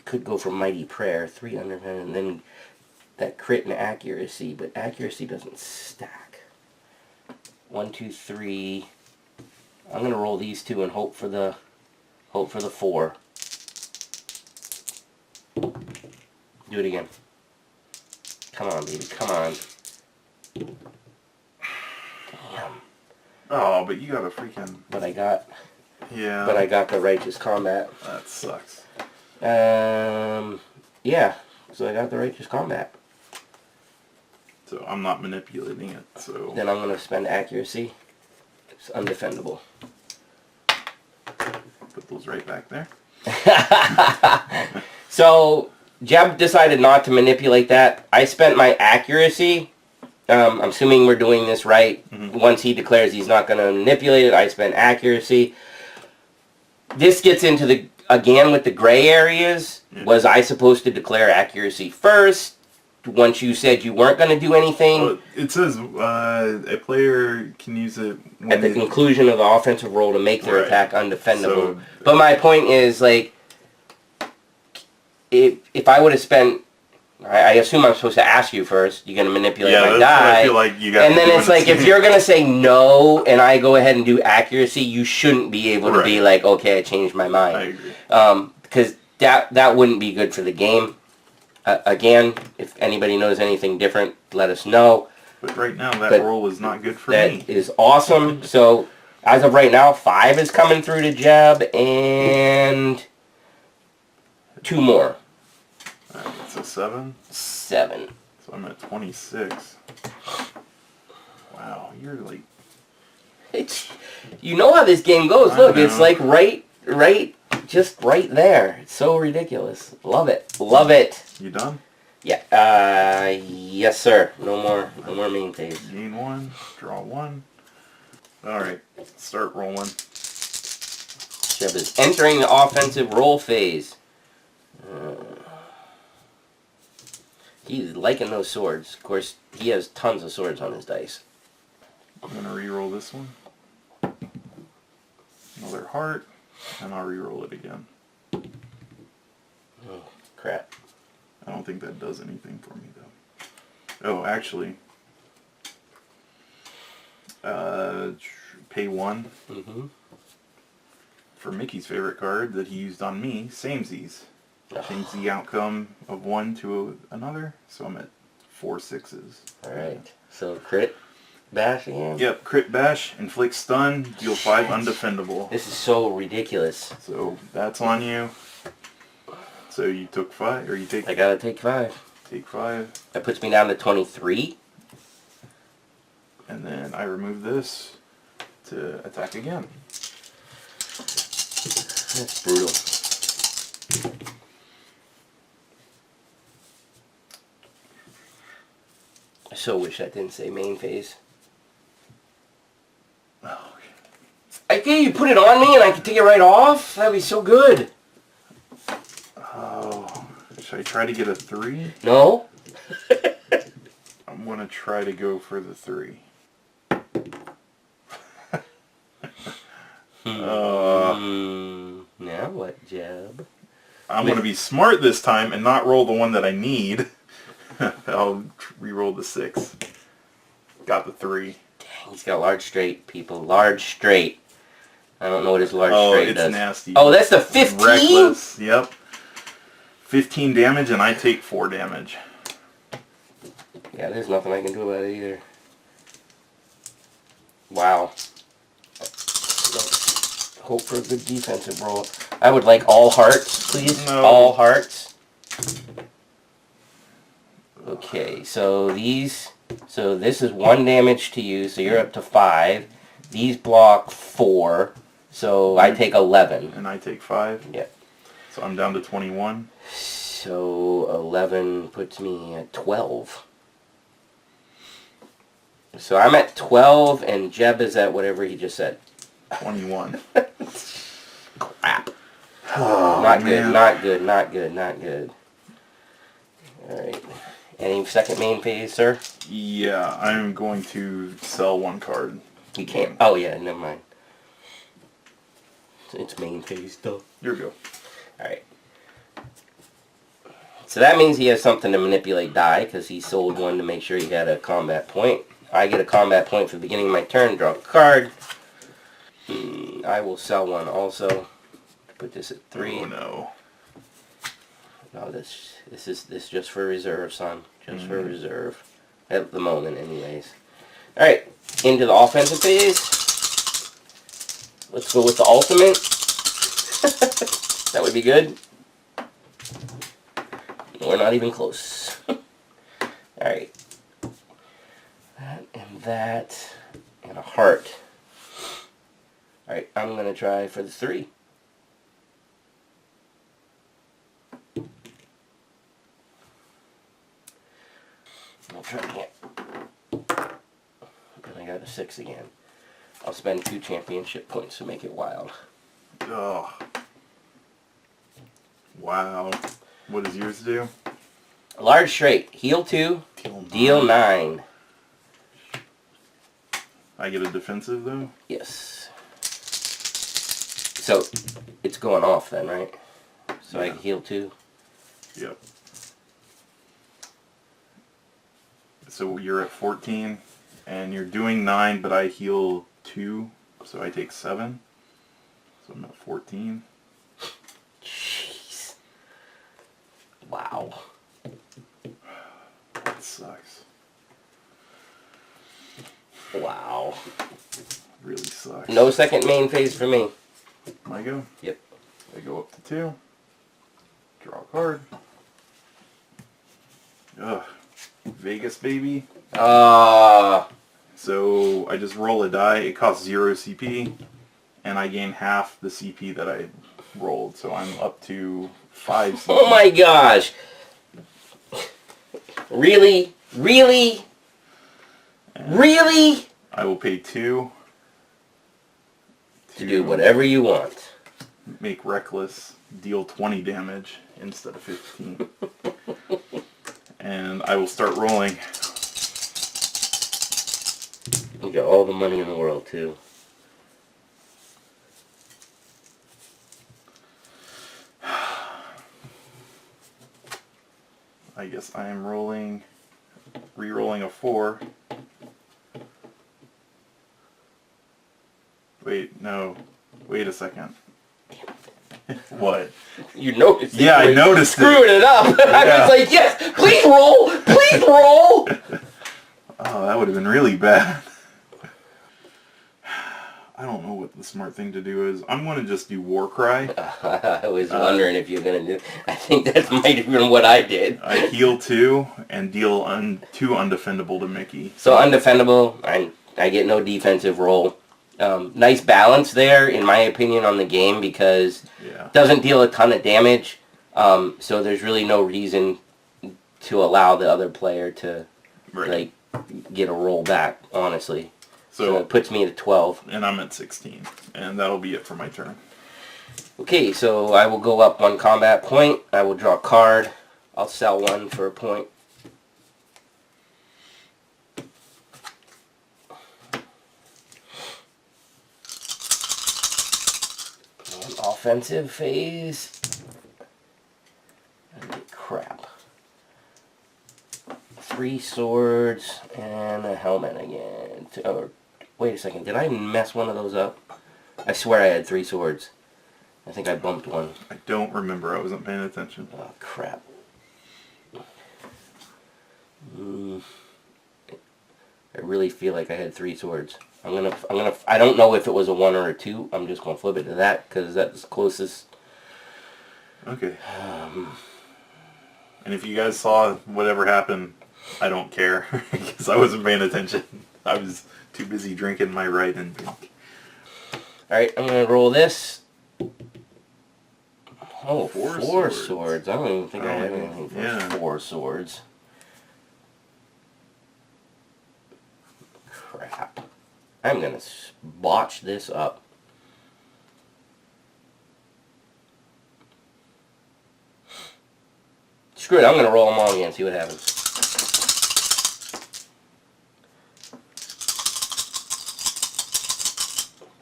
S2: Could go for Mighty Prayer, 3 under, and then that crit and accuracy, but accuracy doesn't stack. 1, 2, 3. I'm gonna roll these 2 and hope for the 4. Do it again. Come on, baby, come on. Damn.
S1: Oh, but you got a freaking...
S2: But I got...
S1: Yeah.
S2: But I got the righteous combat.
S1: That sucks.
S2: Yeah. So I got the righteous combat.
S1: So I'm not manipulating it, so...
S2: Then I'm going to spend accuracy. It's undefendable.
S1: Put those right back there.
S2: So, Jeb decided not to manipulate that. I spent my accuracy. I'm assuming we're doing this right. Mm-hmm. Once he declares he's not going to manipulate it, I spend accuracy. This gets into the... Again, with the gray areas, was I supposed to declare accuracy first? Once you said you weren't going to do anything?
S1: Well, it says a player can use it...
S2: At the conclusion of the offensive roll to make their attack undefendable.
S1: So,
S2: but my point is, like, if I would have spent... I assume I'm supposed to ask you first. You're going to manipulate my die.
S1: I feel like you got
S2: and then it's like, if you're going to say no, and I go ahead and do accuracy, you shouldn't be able to be like, okay, I changed my mind.
S1: I agree.
S2: Because that wouldn't be good for the game. Again, if anybody knows anything different, let us know.
S1: But right now, that roll is not good for me.
S2: That is awesome. So, as of right now, 5 is coming through to Jeb, and 2 more.
S1: Alright, it's a 7?
S2: 7.
S1: So I'm at 26. Wow, you're like...
S2: You know how this game goes. Look, it's like right just right there. It's so ridiculous. Love it. Love it.
S1: You done?
S2: Yeah. Yes, sir. No more main phase.
S1: Gain 1, draw 1. Alright, start rolling.
S2: Jeb is entering the offensive roll phase. He's liking those swords. Of course, he has tons of swords on his dice.
S1: I'm going to re-roll this one. Another heart, and I'll re-roll it again.
S2: Oh, crap.
S1: I don't think that does anything for me, though. Oh, actually, pay 1 for Mickey's favorite card that he used on me, samesies. Change the outcome of one to another, so I'm at 4 6s.
S2: Alright, so crit bash again?
S1: Yep, crit bash, inflict stun, deal 5 undefendable.
S2: This is so ridiculous.
S1: So that's on you. So you took 5, or you take...
S2: I gotta take 5.
S1: Take 5.
S2: That puts me down to 23.
S1: And then I remove this to attack again.
S2: That's brutal. I so wish that didn't say main phase.
S1: Oh,
S2: I think you put it on me and I could take it right off. That'd be so good.
S1: oh. Should I try to get a 3?
S2: No?
S1: I'm going to try to go for the 3.
S2: Now what, Jeb?
S1: I'm going to be smart this time and not roll the one that I need. I'll re-roll the 6. Got the 3.
S2: Dang, he's got large straight, people. Large straight. I don't know what his large straight does.
S1: Oh, it's nasty.
S2: Oh, that's the 15?
S1: Reckless, yep. 15 damage and I take 4 damage.
S2: Yeah, there's nothing I can do about it either. Wow. Hope for a good defensive roll. I would like all hearts, please.
S1: No.
S2: All hearts. Okay, so these... So this is 1 damage to you, so you're up to 5. These block 4, so I take 11.
S1: And I take 5.
S2: Yep.
S1: So I'm down to 21.
S2: So 11 puts me at 12. So I'm at 12, and Jeb is at whatever he just said.
S1: 21.
S2: Crap.
S1: Oh,
S2: Not
S1: man.
S2: good, not good, not good, not good. Alright. Any second main phase, sir?
S1: Yeah, I'm going to sell 1 card.
S2: You can't. Oh, yeah, never mind. It's main phase, though.
S1: Here we go.
S2: Alright. So that means he has something to manipulate die, because he sold 1 to make sure he had a combat point. I get a combat point for the beginning of my turn, draw a card. I will sell 1 also. Put this at 3.
S1: Oh no.
S2: No, this is just for reserve, son. Just for reserve. At the moment, anyways. Alright, into the offensive phase. Let's go with the ultimate. That would be good. We're not even close. Alright. That, and a heart. Alright, I'm going to try for the 3. I'll try again. And I got a 6 again. I'll spend 2 championship points to make it wild.
S1: Oh. Wow. What does yours do?
S2: Large straight. Heal 2. Deal 9.
S1: I get a defensive though?
S2: Yes. So, it's going off then, right? So
S1: Yeah.
S2: I can heal 2.
S1: Yep. So you're at 14, and you're doing 9, but I heal 2, so I take 7. So I'm at 14.
S2: Jeez. Wow.
S1: That sucks.
S2: Wow.
S1: Really sucks.
S2: No second main phase for me.
S1: I go?
S2: Yep.
S1: I go up to 2. Draw a card. Ugh. Vegas, baby. So I just roll a die. It costs 0 CP, and I gain half the CP that I rolled, so I'm up to 5 CP.
S2: Oh my gosh! Really? Really?
S1: And
S2: Really?
S1: I will pay 2
S2: To do whatever you want.
S1: make Reckless deal 20 damage instead of 15. And I will start rolling.
S2: You got all the money in the world, too.
S1: I guess I am re-rolling a 4. Wait, no. Wait a second. What?
S2: You noticed it.
S1: Yeah, I noticed it.
S2: Screwing it up. I
S1: Yeah.
S2: was like, yes, please roll! Please roll!
S1: Oh, that would have been really bad. I don't know what the smart thing to do is. I'm going to just do War Cry.
S2: I was wondering if you're going to do... I think that might have been what I did.
S1: I heal 2 and deal 2 undefendable to Mickey.
S2: So undefendable. I get no defensive roll. Nice balance there, in my opinion, on the game, because it doesn't deal a ton of damage. So there's really no reason to allow the other player to like get a roll back, honestly. So it puts me at 12.
S1: And I'm at 16. And that'll be it for my turn.
S2: Okay, so I will go up 1 combat point. I will draw a card. I'll sell 1 for a point. Offensive phase. Crap. 3 swords and a helmet again. Oh, wait a second. Did I mess one of those up? I swear I had 3 swords. I think I bumped one.
S1: I don't remember. I wasn't paying attention.
S2: Oh crap. I really feel like I had 3 swords. I don't know if it was a 1 or a 2. I'm just gonna flip it to that because that's closest.
S1: Okay. And if you guys saw whatever happened, I don't care because I wasn't paying attention. I was too busy drinking my right and drink.
S2: Alright, I'm gonna roll this. Oh,
S1: 4
S2: 4
S1: swords.
S2: swords. I don't even think I have anything for
S1: Yeah.
S2: 4 swords. Crap. I'm gonna botch this up. Screw it, I'm gonna roll them all again, see what happens.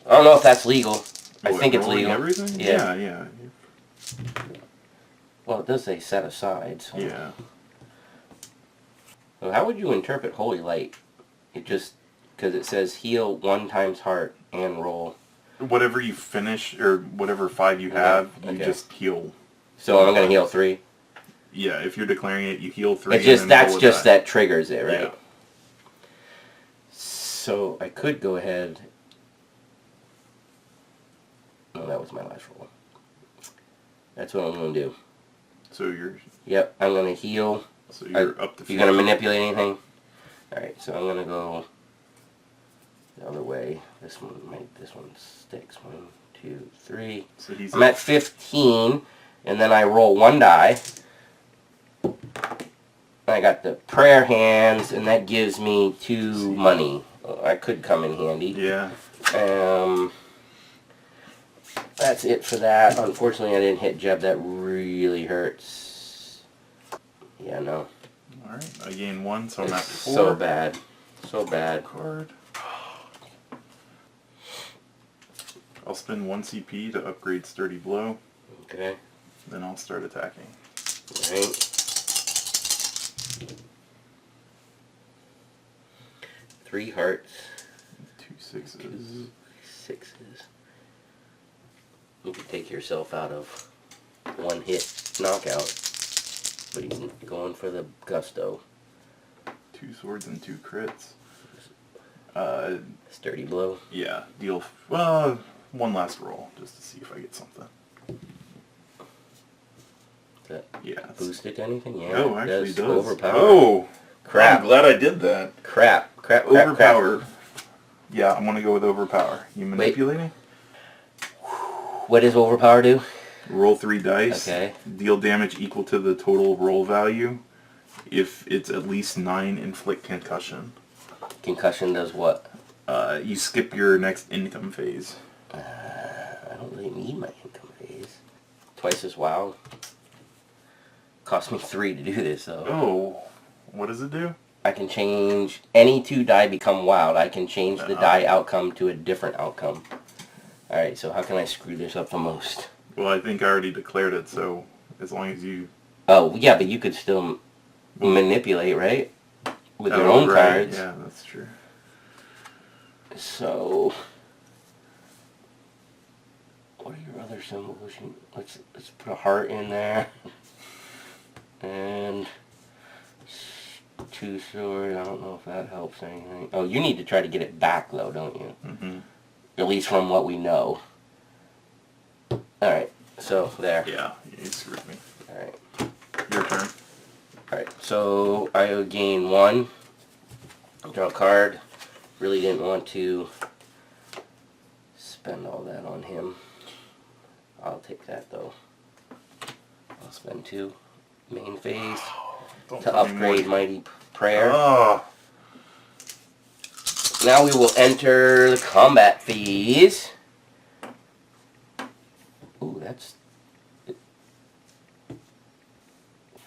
S2: I don't know if that's legal. I think it's
S1: rolling
S2: legal.
S1: Everything?
S2: Yeah.
S1: Yeah.
S2: Well, it does say set aside. So.
S1: Yeah.
S2: So how would you interpret Holy Light? It just, because it says heal 1 times heart and roll.
S1: Whatever you finish, or whatever 5 you have, you just heal.
S2: So I'm going to heal 3?
S1: Yeah, if you're declaring it, you heal 3.
S2: It's just,
S1: and then
S2: that's
S1: roll a
S2: just
S1: die.
S2: that triggers it, right?
S1: Yeah.
S2: So I could go ahead. No, that was my last roll. That's what I'm going to do.
S1: So you're...
S2: Yep, I'm going to heal.
S1: So you're up to 4.
S2: You going to manipulate anything? Alright, so I'm going to go the other way. This one sticks. 1, 2, 3.
S1: So he's
S2: I'm at 15, and then I roll 1 die. I got the prayer hands, and that gives me 2 money. I could come in handy.
S1: Yeah.
S2: That's it for that. Unfortunately, I didn't hit Jeb. That really hurts. Yeah, no.
S1: Alright, I gain 1, so I'm at 4.
S2: So bad. So bad.
S1: Card. I'll spend 1 CP to upgrade Sturdy Blow.
S2: Okay.
S1: Then I'll start attacking.
S2: Alright. 3 hearts.
S1: 2 6s.
S2: 2 6s. You can take yourself out of 1 hit knockout. But he's going for the gusto.
S1: 2 swords and 2 crits.
S2: Sturdy blow.
S1: Yeah, deal. Well, 1 last roll just to see if I get something.
S2: That
S1: Yeah.
S2: boost it to anything? Yeah.
S1: Oh, actually
S2: it
S1: does.
S2: Overpower.
S1: Oh,
S2: crap.
S1: I'm glad I did that.
S2: Crap.
S1: Overpowered. Yeah, I'm gonna go with overpower. You manipulating?
S2: What does overpower do?
S1: Roll 3 dice.
S2: Okay.
S1: Deal damage equal to the total roll value. If it's at least 9, inflict concussion.
S2: Concussion does what?
S1: You skip your next income phase.
S2: I don't really need my income phase. Twice as wild. Cost me 3 to do this, though.
S1: Oh, what does it do?
S2: I can change any 2 die become wild. I can change the die outcome to a different outcome. Alright, so how can I screw this up the most?
S1: Well, I think I already declared it, so as long as you...
S2: Oh, yeah, but you could still manipulate, right? With your own cards.
S1: Yeah, that's true.
S2: So... what are your other symbols? Let's put a heart in there. And... 2 swords. I don't know if that helps anything. Oh, you need to try to get it back, though, don't you?
S1: Mm-hmm.
S2: At least from what we know. Alright, so there.
S1: Yeah, you screwed me.
S2: Alright.
S1: Your turn.
S2: Alright, so I would gain 1. Draw a card. Really didn't want to spend all that on him. I'll take that, though. I'll spend 2. Main phase. To upgrade Mighty Prayer.
S1: Oh.
S2: Now we will enter the combat phase. Ooh, that's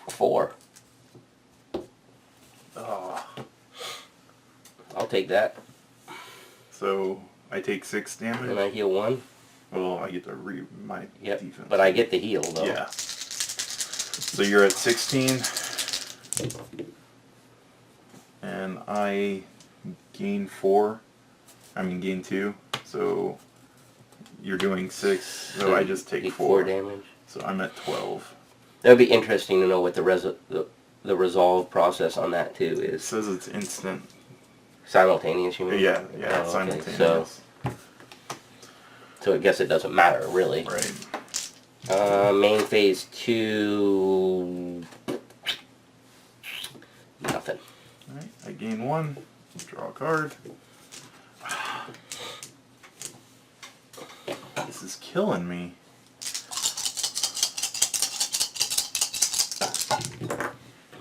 S2: 4.
S1: Oh.
S2: I'll take that.
S1: So I take 6 damage.
S2: And I heal 1.
S1: Well, I get to read my defense.
S2: But I get the heal, though.
S1: Yeah. So you're at 16. And I gain 4. I mean gain 2. So you're doing 6. So I just take 4
S2: damage.
S1: So I'm at 12.
S2: That would be interesting to know what the resolve process on that too
S1: It
S2: is.
S1: says it's instant.
S2: Simultaneous, you mean?
S1: Yeah,
S2: Oh, okay.
S1: simultaneous.
S2: So I guess it doesn't matter, really.
S1: Right.
S2: Main phase 2... nothing.
S1: Alright, I gain 1. Draw a card. This is killing me.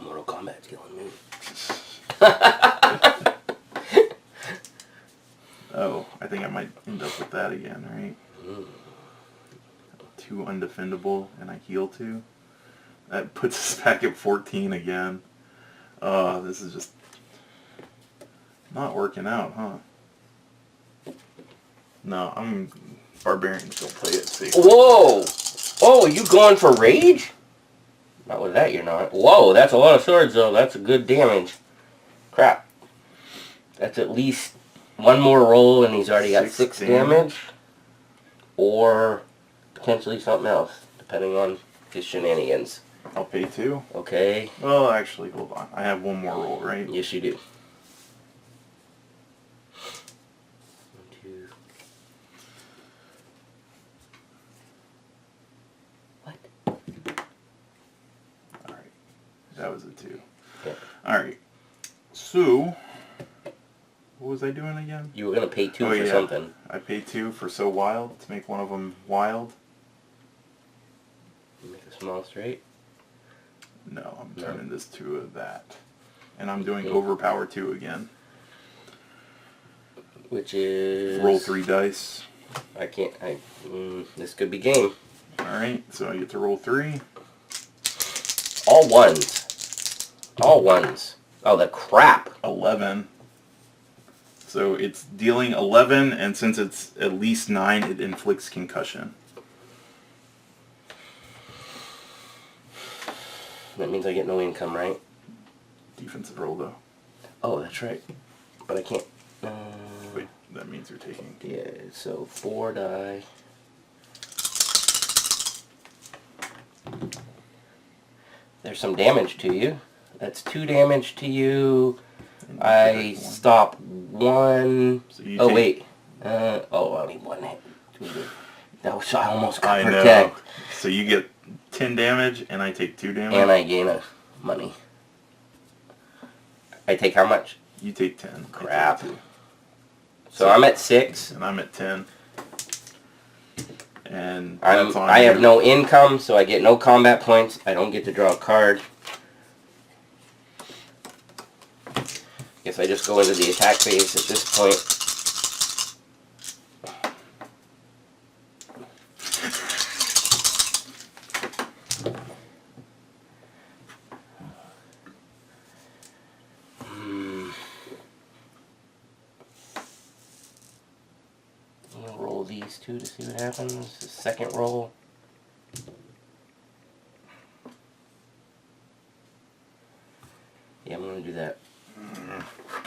S2: Mortal Kombat's killing me.
S1: Oh, I think I might end up with that again, right? 2 undefendable, and I heal 2. That puts us back at 14 again. This is just not working out, huh? No, barbarians don't play it safe.
S2: Whoa! Oh, you going for rage? Not with that, you're not. Whoa, that's a lot of swords, though. That's a good damage. Crap. That's at least 1 more roll, and he's already got 6 damage. Or potentially something else, depending on his shenanigans.
S1: I'll pay 2.
S2: Okay.
S1: Well, actually, hold on. I have 1 more roll, right?
S2: Yes, you do. 1, 2. What?
S1: Alright. That was a 2.
S2: Okay.
S1: Alright. So, what was I doing again?
S2: You were going to pay 2 for something.
S1: I paid 2 for So Wild, to make one of them wild.
S2: Make a small straight.
S1: No, I'm turning this to a that. And I'm doing Overpower 2 again.
S2: Which is...
S1: roll 3 dice.
S2: I can't... this could be game.
S1: Alright, so I get to roll 3.
S2: All 1s. All 1s. Oh, the crap.
S1: 11. So it's dealing 11, and since it's at least 9, it inflicts concussion.
S2: That means I get no income, right?
S1: Defensive roll, though.
S2: Oh, that's right. But I can't...
S1: Wait, that means you're taking...
S2: yeah, so 4 die. There's some damage to you. That's 2 damage to you. I stop 1...
S1: So you
S2: oh,
S1: take...
S2: wait. Oh, I need 1 hit. That was... I almost got
S1: I
S2: protect.
S1: know. So you get 10 damage, and I take 2 damage.
S2: And I gain a money. I take how much?
S1: You take 10.
S2: Crap.
S1: I take 2.
S2: So I'm at 6.
S1: And I'm at 10. And that's on
S2: I have
S1: you.
S2: no income, so I get no combat points. I don't get to draw a card. Guess I just go into the attack phase at this point. I'm gonna roll these two to see what happens. The second roll. Yeah, I'm gonna do that.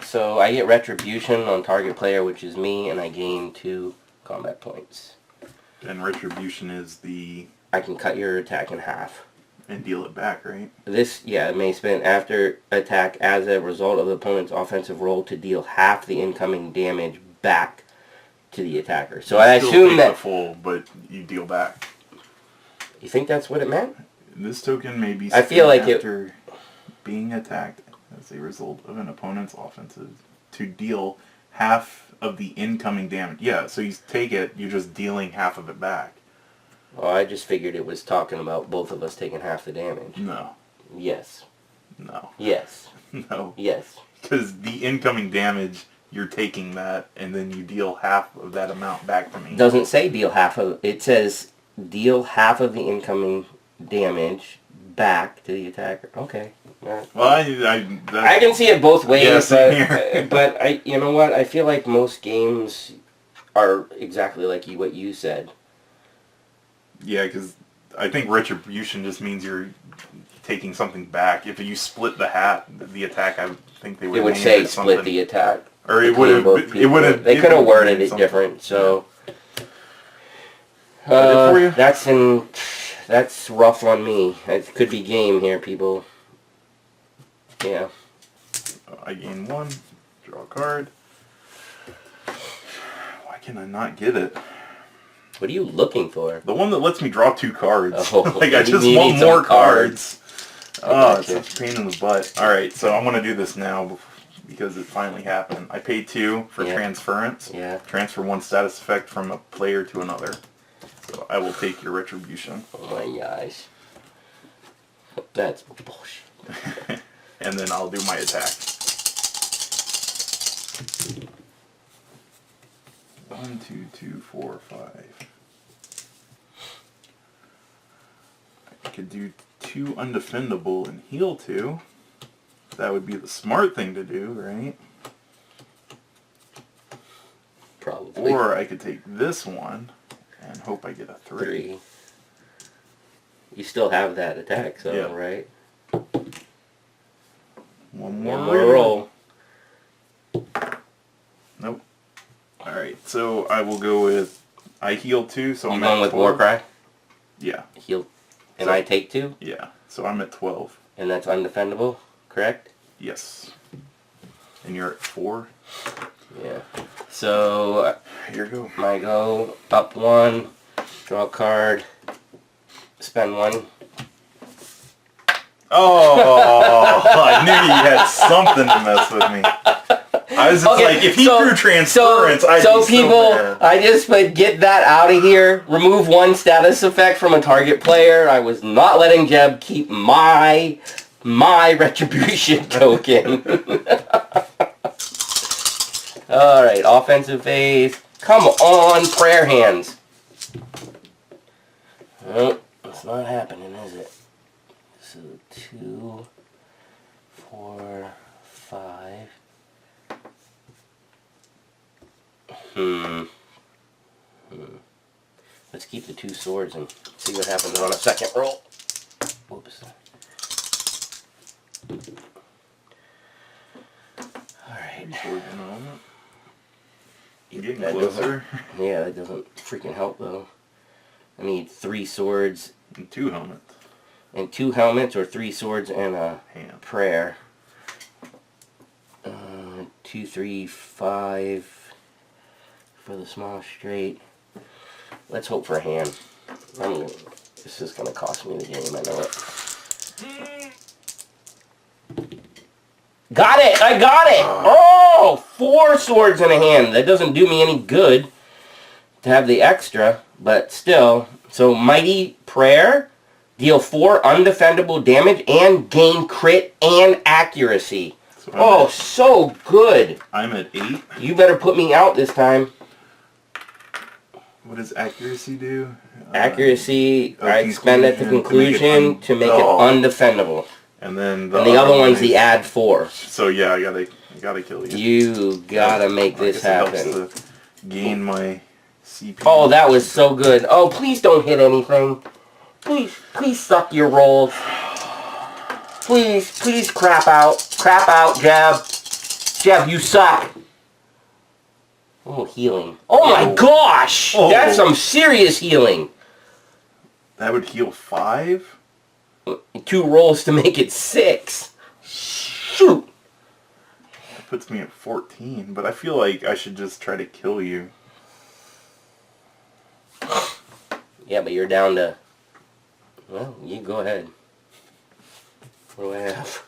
S2: So I get retribution on target player, which is me, and I gain 2 combat points.
S1: And retribution is the...
S2: I can cut your attack in half.
S1: And deal it back, right?
S2: This, yeah, it may spend after attack as a result of the opponent's offensive roll to deal half the incoming damage back to the attacker. So I assume that...
S1: the full, but you deal back.
S2: You think that's what it meant?
S1: This token may be
S2: I feel like
S1: after being attacked as a result of an opponent's offensive to deal half of the incoming damage. Yeah, so you take it, you're just dealing half of it back.
S2: Oh, I just figured it was talking about both of us taking half the damage.
S1: No.
S2: Yes.
S1: No.
S2: Yes.
S1: No.
S2: Yes.
S1: Because the incoming damage, you're taking that, and then you deal half of that amount back to me.
S2: Doesn't say deal half of... It says deal half of the incoming damage back to the attacker. Okay.
S1: Well,
S2: I can see it both ways,
S1: Yeah, same here.
S2: but you know what? I feel like most games are exactly like what you said.
S1: Yeah, because I think retribution just means you're taking something back. If you split the attack, I think they would.
S2: It would
S1: name
S2: say
S1: it
S2: split
S1: something.
S2: the attack.
S1: Or it would have. It would have.
S2: They could have worded it different. So
S1: For you?
S2: that's rough on me. It could be game here, people. Yeah.
S1: I gain 1. Draw a card. Why can I not get it?
S2: What are you looking for?
S1: The one that lets me draw 2 cards.
S2: Oh,
S1: like, I
S2: you
S1: just
S2: need
S1: want
S2: some
S1: more
S2: cards.
S1: Oh, it's
S2: gotcha.
S1: such a pain in the butt. Alright, so I'm going to do this now because it finally happened. I paid 2 for transference.
S2: Yeah.
S1: Transfer 1 status effect from a player to another. So I will take your retribution.
S2: Oh my gosh. That's bullshit.
S1: And then I'll do my attack. 1, 2, 2, 4, 5. I could do 2 undefendable and heal 2. That would be the smart thing to do, right?
S2: Probably.
S1: Or I could take this one and hope I get a 3.
S2: You still have that attack, so,
S1: Yeah.
S2: right?
S1: One more
S2: roll.
S1: Nope. Alright, so I will go with... I heal 2, so
S2: You
S1: I'm
S2: going
S1: at
S2: with
S1: 12.
S2: Warcry?
S1: Yeah.
S2: Heal. And
S1: So-
S2: I take 2?
S1: Yeah. So I'm at 12.
S2: And that's undefendable, correct?
S1: Yes. And you're at 4.
S2: Yeah. So,
S1: Here you go.
S2: I go up 1, draw a card, spend 1.
S1: Oh, I knew you had something to mess with me. I was just like, if he drew transference, I'd
S2: so
S1: be
S2: people,
S1: so mad.
S2: I just would get that out of here. Remove 1 status effect from a target player. I was not letting Jeb keep my retribution token. All right, offensive phase. Come on, prayer hands. Oh, it's not happening, is it? So 2, 4, 5. Let's keep the 2 swords and see what happens on a second roll. Whoops. Alright.
S1: You're getting
S2: That
S1: closer.
S2: Yeah, that doesn't freaking help though. I need 3 swords.
S1: And 2 helmets.
S2: And 2 helmets, or 3 swords and a
S1: Hand.
S2: prayer. 2, 3, 5 for the small straight. Let's hope for a hand. This is going to cost me the game, I know it. Got it! I got it! Oh! 4 swords in a hand. That doesn't do me any good to have the extra, But still, so Mighty Prayer, deal 4 undefendable damage and gain crit and accuracy.
S1: So
S2: so good.
S1: I'm at 8.
S2: You better put me out this time.
S1: What does accuracy do?
S2: Accuracy, I expend at the conclusion to make it undefendable.
S1: And then
S2: the other one's the add 4.
S1: So yeah, I gotta kill you.
S2: You gotta make this happen.
S1: It helps to gain my CP.
S2: Oh, that was so good. Oh, please don't hit anything. Please suck your rolls. Please crap out. Crap out, Jab. Jab, you suck. Oh, healing. Oh my gosh!
S1: Oh.
S2: That's some serious healing.
S1: That would heal 5?
S2: 2 rolls to make it 6. Shoot!
S1: That puts me at 14, but I feel like I should just try to kill you.
S2: Yeah, but you're down to... Well, you go ahead. What do I have?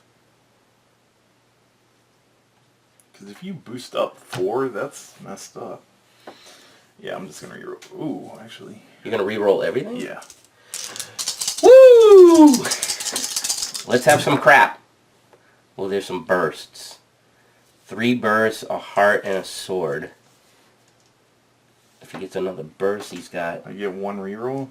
S1: Because if you boost up 4, that's messed up. Yeah, I'm just going to reroll. Ooh, actually.
S2: You're going to re-roll everything?
S1: Yeah.
S2: Woo! Let's have some crap. Well, there's some bursts. 3 bursts, a heart, and a sword. If he gets another burst, he's got...
S1: I get 1 reroll?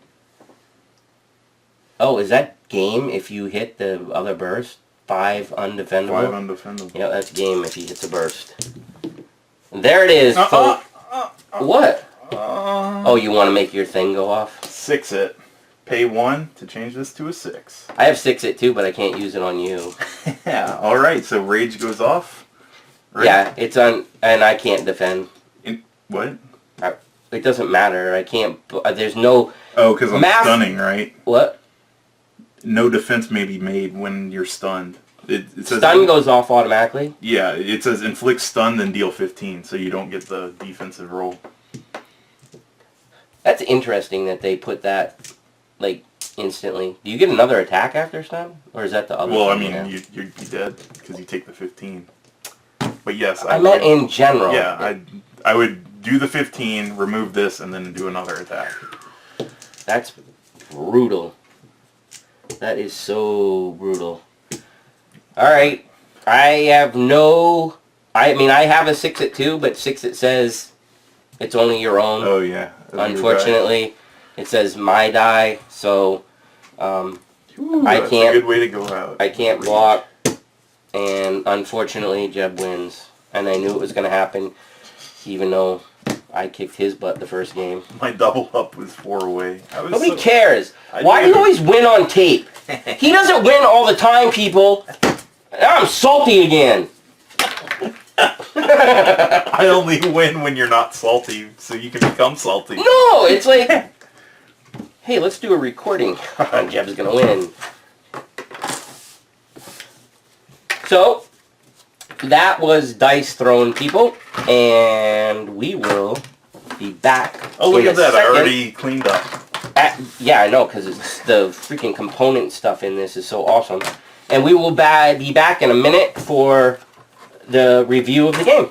S2: Oh, is that game if you hit the other burst? 5 undefendable?
S1: 5 undefendable.
S2: Yeah, that's game if he hits a burst. There it is, folks. What? Oh, you want to make your thing go off?
S1: 6 it. Pay 1 to change this to a 6.
S2: I have 6 it too, but I can't use it on you.
S1: Yeah, alright, so rage goes off? Right?
S2: Yeah, it's on, and I can't defend.
S1: What?
S2: It doesn't matter. I can't, there's no...
S1: Oh, because I'm stunning, right?
S2: What?
S1: No defense may be made when you're stunned. It says
S2: Stun goes off automatically?
S1: Yeah, it says inflict stun, then deal 15, so you don't get the defensive roll.
S2: That's interesting that they put that, like, instantly. Do you get another attack after stun? Or is that the other
S1: Well, I
S2: thing
S1: mean, you'd be dead, because you take the 15. But yes,
S2: I meant in general.
S1: Yeah, I would do the 15, remove this, and then do another attack.
S2: That's brutal. That is so brutal. Alright. I have no... I mean, I have a 6 at 2, but 6 it says it's only your own.
S1: Oh, yeah.
S2: Unfortunately, it says my die, so
S1: Ooh,
S2: I
S1: that's
S2: can't...
S1: a good way to go out.
S2: I can't block, and unfortunately, Jeb wins. And I knew it was going to happen, even though I kicked his butt the first game.
S1: My double up was 4 away.
S2: Nobody cares. Why do you always win on tape? He doesn't win all the time, people. Now I'm salty again.
S1: I only win when you're not salty, so you can become salty.
S2: No, it's like, hey, let's do a recording. Jeb's going to win. So, that was Dice Thrown, people, and we will be back.
S1: Oh, look
S2: in
S1: at
S2: a
S1: that. I
S2: second.
S1: already cleaned up.
S2: Yeah, I know, because the freaking component stuff in this is so awesome. And we will be back in a minute for the review of the game.